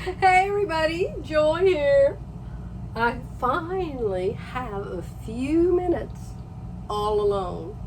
Hey everybody, Joy here. I finally have a few minutes all alone.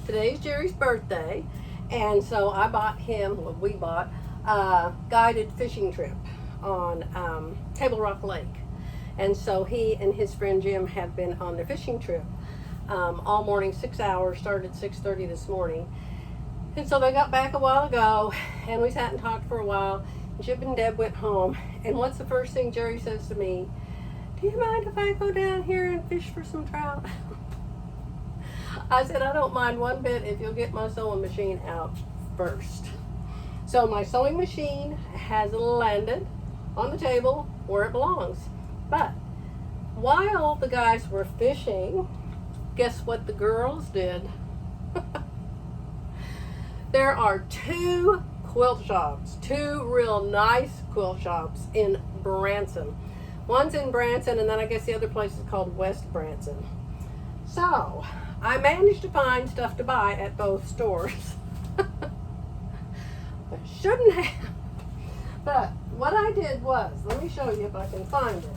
Today's Jerry's birthday, and so I bought him, well, we bought a guided fishing trip on Table Rock Lake. And so he and his friend Jim have been on their fishing trip all morning, 6 hours, started at 6:30 this morning. And so they got back a while ago, and we sat and talked for a while. Jim and Deb went home, and what's the first thing Jerry says to me? Do you mind if I go down here and fish for some trout? I said, I don't mind one bit if you'll get my sewing machine out first. So my sewing machine has landed on the table where it belongs. But while the guys were fishing, guess what the girls did? There are two quilt shops, two real nice quilt shops in Branson. One's in Branson, and then I guess the other place is called West Branson. So I managed to find stuff to buy at both stores. I shouldn't have. But what I did was, let me show you if I can find it.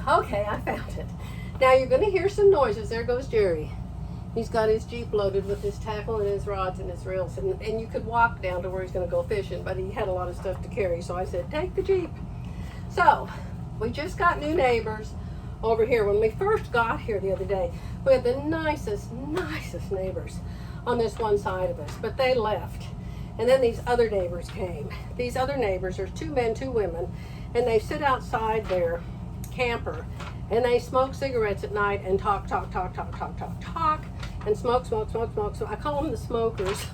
Okay, I found it. Now you're going to hear some noises. There goes Jerry. He's got his Jeep loaded with his tackle and his rods and his reels. And you could walk down to where he's going to go fishing, but he had a lot of stuff to carry. So I said, take the Jeep. So we just got new neighbors over here. When we first got here the other day, we had the nicest neighbors on this one side of us, but they left. And then these other neighbors came. These other neighbors are two men, two women, and they sit outside their camper and they smoke cigarettes at night and talk, and smoke. So I call them the smokers.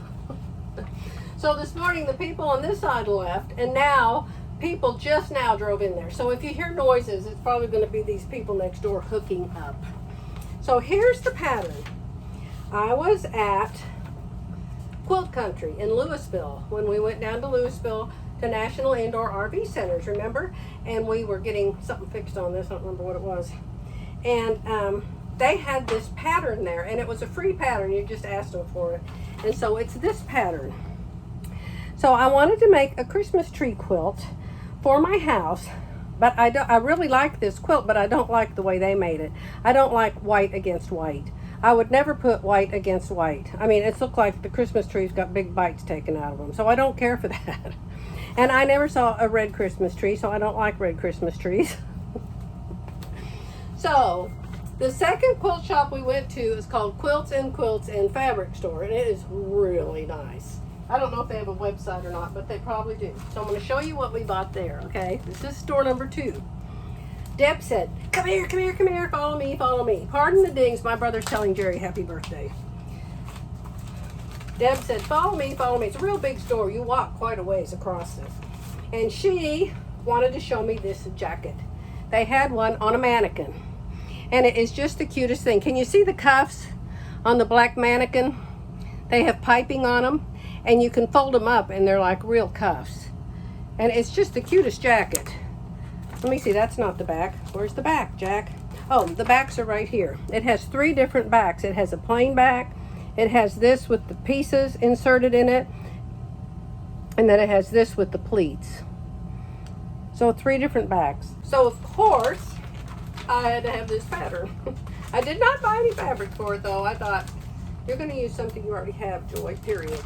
So this morning the people on this side left, and now people just now drove in there. So if you hear noises, it's probably going to be these people next door hooking up. So here's the pattern. I was at Quilt Country in Louisville when we went down to Louisville to National Indoor RV Centers, remember? And we were getting something fixed on this, I don't remember what it was. And they had this pattern there, and it was a free pattern, you just asked them for it. And so it's this pattern. So I wanted to make a Christmas tree quilt for my house, but I really like this quilt, but I don't like the way they made it. I don't like white against white. I would never put white against white. I mean, it's looked like the Christmas tree's got big bites taken out of them, so I don't care for that. And I never saw a red Christmas tree, so I don't like red Christmas trees. So, the second quilt shop we went to is called Quilts and Fabric Store, and it is really nice. I don't know if they have a website or not, but they probably do. So I'm going to show you what we bought there, okay? This is store number 2. Deb said, come here, follow me. Pardon the dings, my brother's telling Jerry happy birthday. Deb said, follow me. It's a real big store. You walk quite a ways across it. And she wanted to show me this jacket. They had one on a mannequin. And it is just the cutest thing. Can you see the cuffs on the black mannequin? They have piping on them. And you can fold them up, and they're like real cuffs. And it's just the cutest jacket. Let me see, that's not the back. Where's the back, Jack? Oh, the backs are right here. It has 3 different backs. It has a plain back. It has this with the pieces inserted in it. And then it has this with the pleats. So 3 different backs. So of course, I had to have this pattern. I did not buy any fabric for it though. I thought, you're going to use something you already have, Joy, period.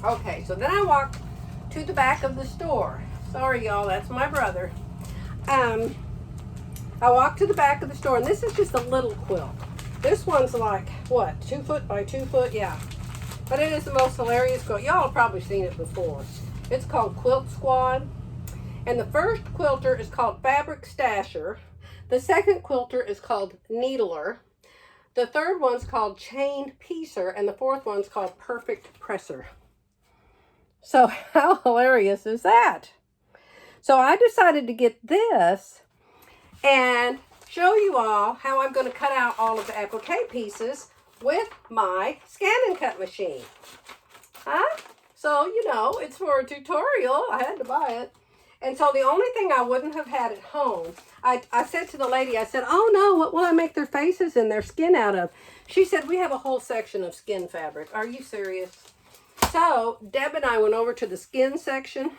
Okay, so then I walked to the back of the store. Sorry, y'all, that's my brother. I walked to the back of the store, and this is just a little quilt. This one's like, what, 2 foot by 2 foot? Yeah. But it is the most hilarious quilt. Y'all have probably seen it before. It's called Quilt Squad. And the first quilter is called Fabric Stasher. The second quilter is called Needler. The third one's called Chained Piecer. And the fourth one's called Perfect Presser. So how hilarious is that? So I decided to get this and show you all how I'm going to cut out all of the applique pieces with my scan and cut machine. Huh? So, you know, it's for a tutorial. I had to buy it. And so the only thing I wouldn't have had at home, I said to the lady, I said, oh no, what will I make their faces and their skin out of? She said, we have a whole section of skin fabric. Are you serious? So Deb and I went over to the skin section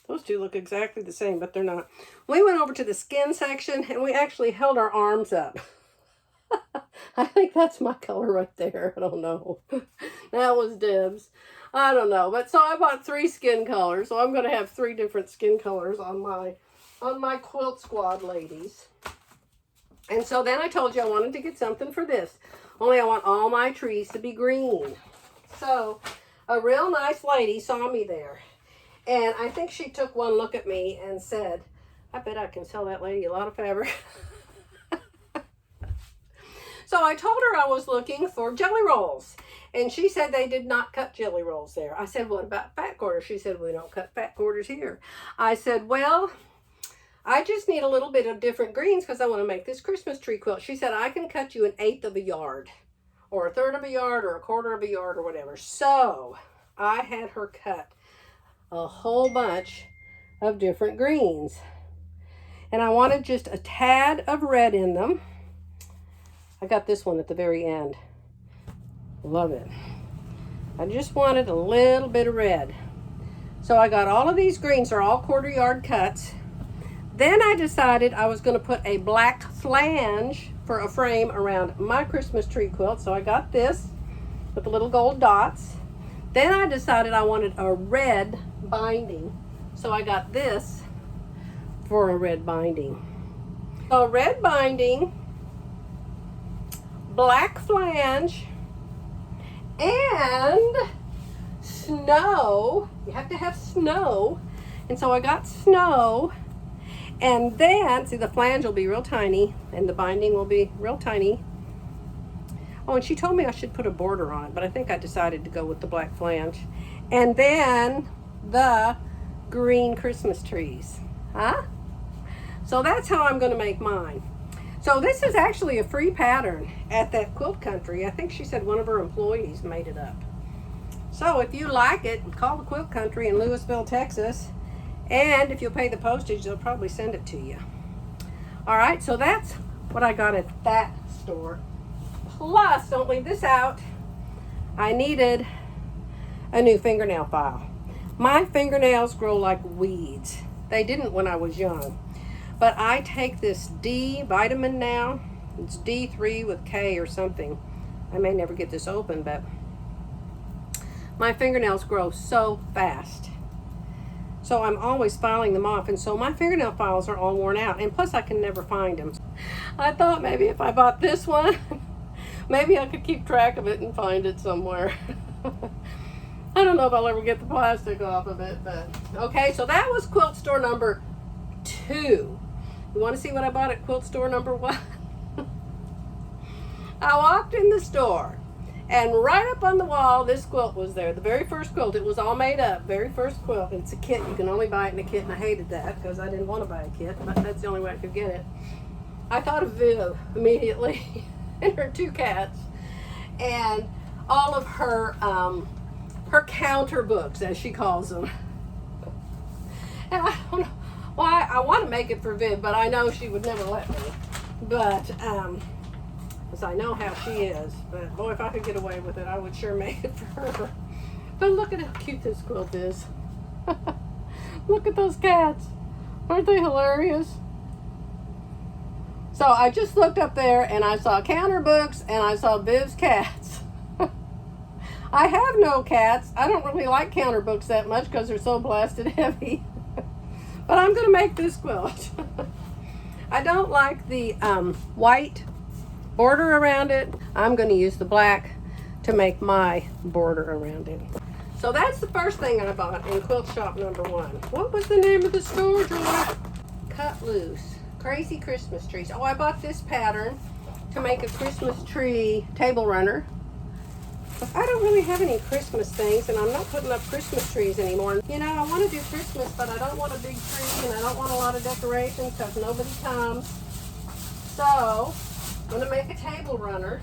Those two look exactly the same, but they're not. We went over to the skin section and we actually held our arms up. I think that's my color right there. I don't know. That was Deb's. I don't know. But so I bought 3 skin colors. So I'm going to have 3 different skin colors on my Quilt Squad ladies. And so then I told you I wanted to get something for this. Only I want all my trees to be green. So a real nice lady saw me there. And I think she took one look at me and said, I bet I can sell that lady a lot of fabric. So I told her I was looking for jelly rolls. And she said they did not cut jelly rolls there. I said, what about fat quarters? She said, we don't cut fat quarters here. I said, well, I just need a little bit of different greens because I want to make this Christmas tree quilt. She said, I can cut you 1/8 of a yard or 1/3 of a yard or 1/4 of a yard or whatever. So I had her cut a whole bunch of different greens. And I wanted just a tad of red in them. I got this one at the very end. Love it. I just wanted a little bit of red. So I got all of these greens. They're all 1/4 yard cuts. Then I decided I was going to put a black flange for a frame around my Christmas tree quilt. So I got this with the little gold dots. Then I decided I wanted a red binding. So I got this for a red binding. So red binding, black flange, and snow. You have to have snow. And so I got snow. And then, see, the flange will be real tiny and the binding will be real tiny. Oh, and she told me I should put a border on it, but I think I decided to go with the black flange. And then the green Christmas trees. Huh? So that's how I'm going to make mine. So this is actually a free pattern at that Quilt Country. I think she said one of her employees made it up. So if you like it, call the Quilt Country in Lewisville, Texas. And if you'll pay the postage, they'll probably send it to you. All right, so that's what I got at that store. Plus, don't leave this out, I needed a new fingernail file. My fingernails grow like weeds. They didn't when I was young. But I take this D vitamin now. It's D3 with K or something. I may never get this open, but my fingernails grow so fast. So I'm always filing them off. And so my fingernail files are all worn out. And plus I can never find them. I thought maybe if I bought this one, maybe I could keep track of it and find it somewhere. I don't know if I'll ever get the plastic off of it, but okay. So that was quilt store number 2. You want to see what I bought at quilt store number 1? I walked in the store and right up on the wall, this quilt was there. The very first quilt. It was all made up. Very first quilt. It's a kit. You can only buy it in a kit, and I hated that because I didn't want to buy a kit, but that's the only way I could get it. I thought of Viv immediately and her 2 cats and all of her counter books, as she calls them. And I don't know why I want to make it for Viv, but I know she would never let me. But because I know how she is. But boy, if I could get away with it, I would sure make it for her. But look at how cute this quilt is. Look at those cats. Aren't they hilarious? So I just looked up there and I saw counter books and I saw Viv's cats. I have no cats. I don't really like counter books that much because they're so blasted heavy. But I'm going to make this quilt. I don't like the white border around it. I'm going to use the black to make my border around it. So that's the first thing I bought in quilt shop number 1. What was the name of the store, Joy? Cut Loose. Crazy Christmas trees. Oh, I bought this pattern to make a Christmas tree table runner. I don't really have any Christmas things, and I'm not putting up Christmas trees anymore. You know, I want to do Christmas, but I don't want a big tree, and I don't want a lot of decorations because nobody comes. So, I'm going to make a table runner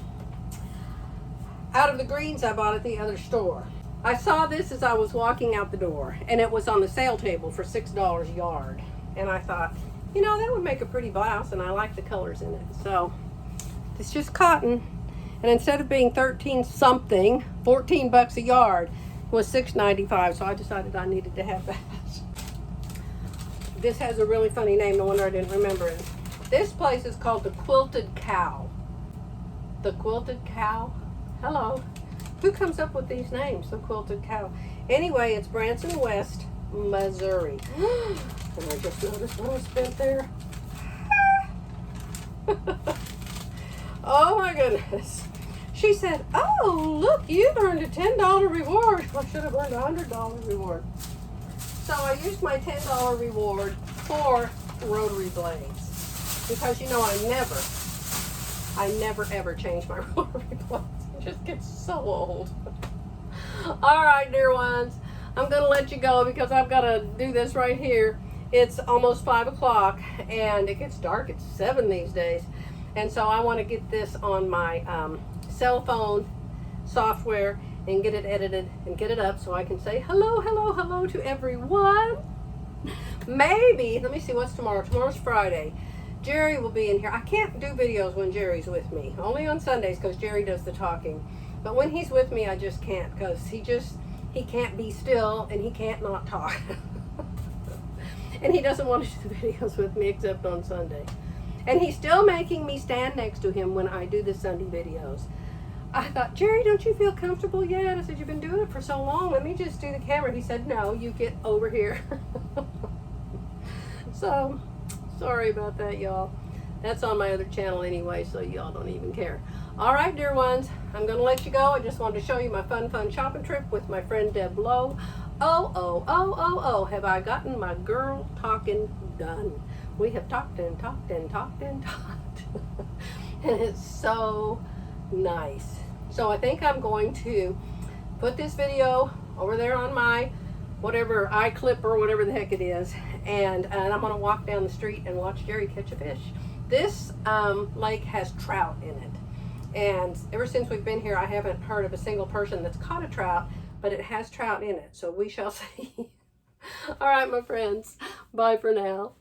out of the greens I bought at the other store. I saw this as I was walking out the door, and it was on the sale table for $6 a yard. And I thought, you know, that would make a pretty blouse, and I like the colors in it. So, it's just cotton. And instead of being 13 something, 14 bucks a yard, was $6.95. So I decided I needed to have that. This has a really funny name. No wonder I didn't remember it. This place is called the Quilted Cow. The Quilted Cow? Hello. Who comes up with these names? The Quilted Cow. Anyway, it's Branson, West, Missouri. And I just noticed what I spent there. Oh my goodness. She said, oh, look, you've earned a $10 reward. I should have earned a $100 reward. So I used my $10 reward for rotary blades. Because, you know, I never ever change my rotary blades. It just gets so old. All right, dear ones. I'm going to let you go because I've got to do this right here. It's almost 5 o'clock and it gets dark at 7 these days. And so I want to get this on my cell phone software and get it edited and get it up so I can say hello, hello, hello to everyone. Maybe, let me see, what's tomorrow? Tomorrow's Friday. Jerry will be in here. I can't do videos when Jerry's with me. Only on Sundays because Jerry does the talking. But when he's with me, I just can't because he can't be still and he can't not talk. And he doesn't want to do the videos with me except on Sunday. And he's still making me stand next to him when I do the Sunday videos. I thought, Jerry, don't you feel comfortable yet? I said, you've been doing it for so long. Let me just do the camera. He said, no, you get over here. So, sorry about that, y'all. That's on my other channel anyway, so y'all don't even care. All right, dear ones, I'm going to let you go. I just wanted to show you my fun shopping trip with my friend Deb Lowe. Oh, have I gotten my girl talking done. We have talked and talked and talked and talked. And it's so nice. So I think I'm going to put this video over there on my whatever iClip or whatever the heck it is. And I'm going to walk down the street and watch Jerry catch a fish. This lake has trout in it. And ever since we've been here, I haven't heard of a single person that's caught a trout, but it has trout in it. So we shall see. All right, my friends. Bye for now.